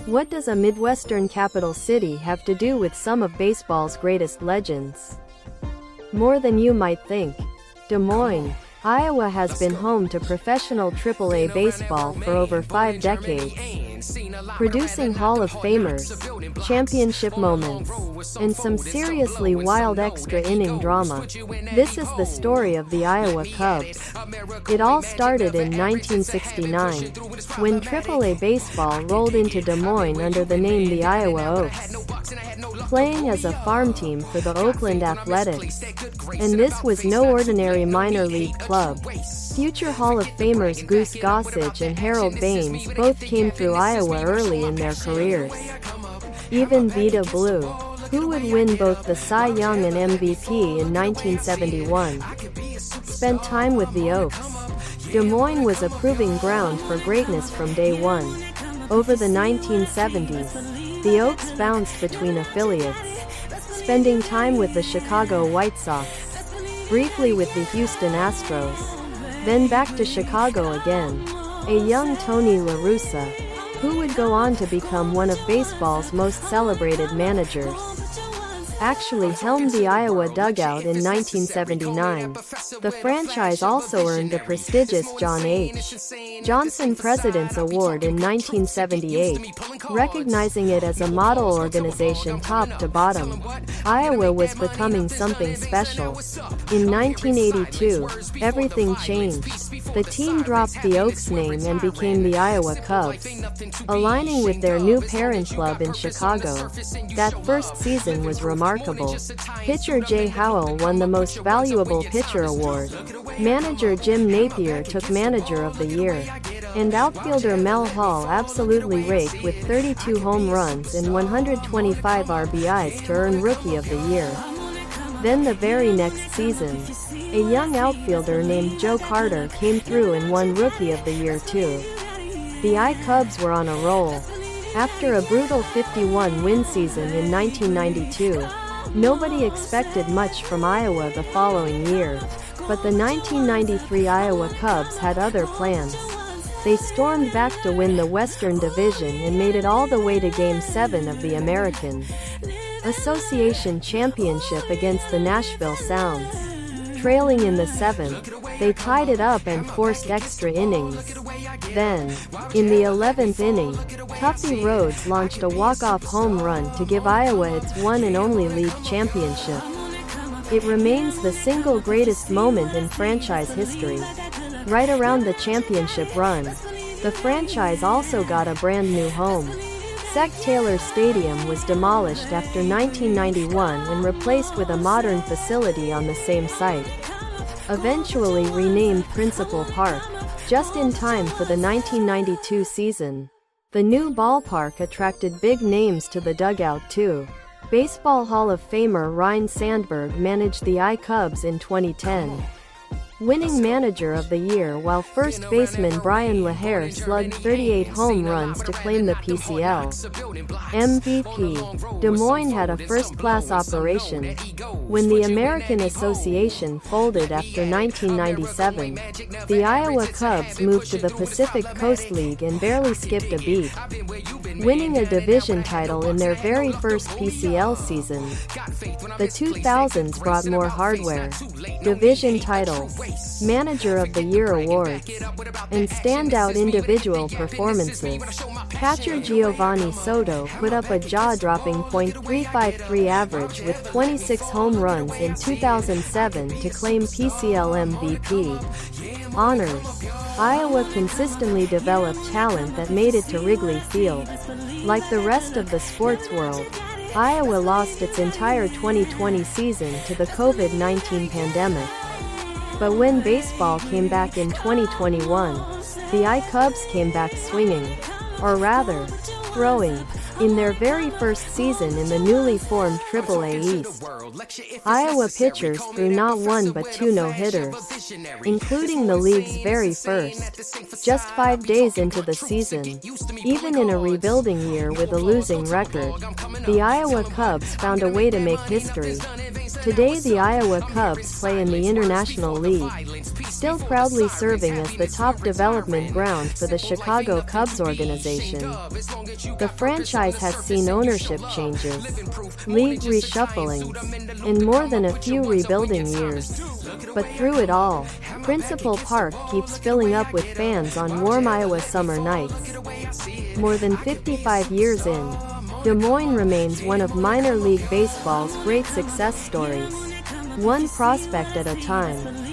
What does a Midwestern capital city have to do with some of baseball's greatest legends? More than you might think. Des Moines, Iowa has been home to professional AAA baseball for over 5 decades, producing Hall of Famers, championship moments, and some seriously wild extra inning drama. This is the story of the Iowa Cubs. It all started in 1969, when AAA baseball rolled into Des Moines under the name the Iowa Oaks, playing as a farm team for the Oakland Athletics. And this was no ordinary minor league club. Future Hall of Famers Goose Gossage and Harold Baines both came through Iowa early in their careers. Even Vida Blue, who would win both the Cy Young and MVP in 1971, spent time with the Oaks. Des Moines was a proving ground for greatness from day one. Over the 1970s, the Oaks bounced between affiliates, spending time with the Chicago White Sox, briefly with the Houston Astros, then back to Chicago again. A young Tony La Russa, who would go on to become one of baseball's most celebrated managers, actually helmed the Iowa dugout in 1979. The franchise also earned the prestigious John H. Johnson President's Award in 1978, recognizing it as a model organization top to bottom. Iowa was becoming something special. In 1982, everything changed. The team dropped the Oaks name and became the Iowa Cubs, aligning with their new parent club in Chicago. That first season was remarkable. Pitcher Jay Howell won the Most Valuable Pitcher award. Manager Jim Napier took Manager of the Year. And outfielder Mel Hall absolutely raked with 32 home runs and 125 RBIs to earn Rookie of the Year. Then the very next season, a young outfielder named Joe Carter came through and won Rookie of the Year too. The I-Cubs were on a roll. After a brutal 51-win season in 1992, nobody expected much from Iowa the following year. But the 1993 Iowa Cubs had other plans. They stormed back to win the Western Division and made it all the way to Game 7 of the American Association Championship against the Nashville Sounds. Trailing in the 7th, they tied it up and forced extra innings. Then, in the 11th inning, Tuffy Rhodes launched a walk-off home run to give Iowa its one and only league championship. It remains the single greatest moment in franchise history. Right around the championship run, the franchise also got a brand new home. Sec Taylor Stadium was demolished after 1991 and replaced with a modern facility on the same site, eventually renamed Principal Park, just in time for the 1992 season. The new ballpark attracted big names to the dugout too. Baseball Hall of Famer Ryne Sandberg managed the I-Cubs in 2010, winning Manager of the Year, while first baseman Brian LaHare slugged 38 home runs to claim the PCL MVP. Des Moines had a first-class operation. When the American Association folded after 1997, the Iowa Cubs moved to the Pacific Coast League and barely skipped a beat, winning a division title in their very first PCL season. The 2000s brought more hardware, division titles, Manager of the Year awards, and standout individual performances. Catcher Geovany Soto put up a jaw-dropping .353 average with 26 home runs in 2007 to claim PCL MVP honors. Iowa consistently developed talent that made it to Wrigley Field. Like the rest of the sports world, Iowa lost its entire 2020 season to the COVID-19 pandemic. But when baseball came back in 2021, the I-Cubs came back swinging, or rather, throwing. In their very first season in the newly formed AAA East, Iowa pitchers threw not one but 2 no-hitters, including the league's very first. Just 5 days into the season, even in a rebuilding year with a losing record, the Iowa Cubs found a way to make history. Today the Iowa Cubs play in the International League, still proudly serving as the top development ground for the Chicago Cubs organization. The franchise has seen ownership changes, league reshufflings, and more than a few rebuilding years. But through it all, Principal Park keeps filling up with fans on warm Iowa summer nights. More than 55 years in, Des Moines remains one of minor league baseball's great success stories, one prospect at a time.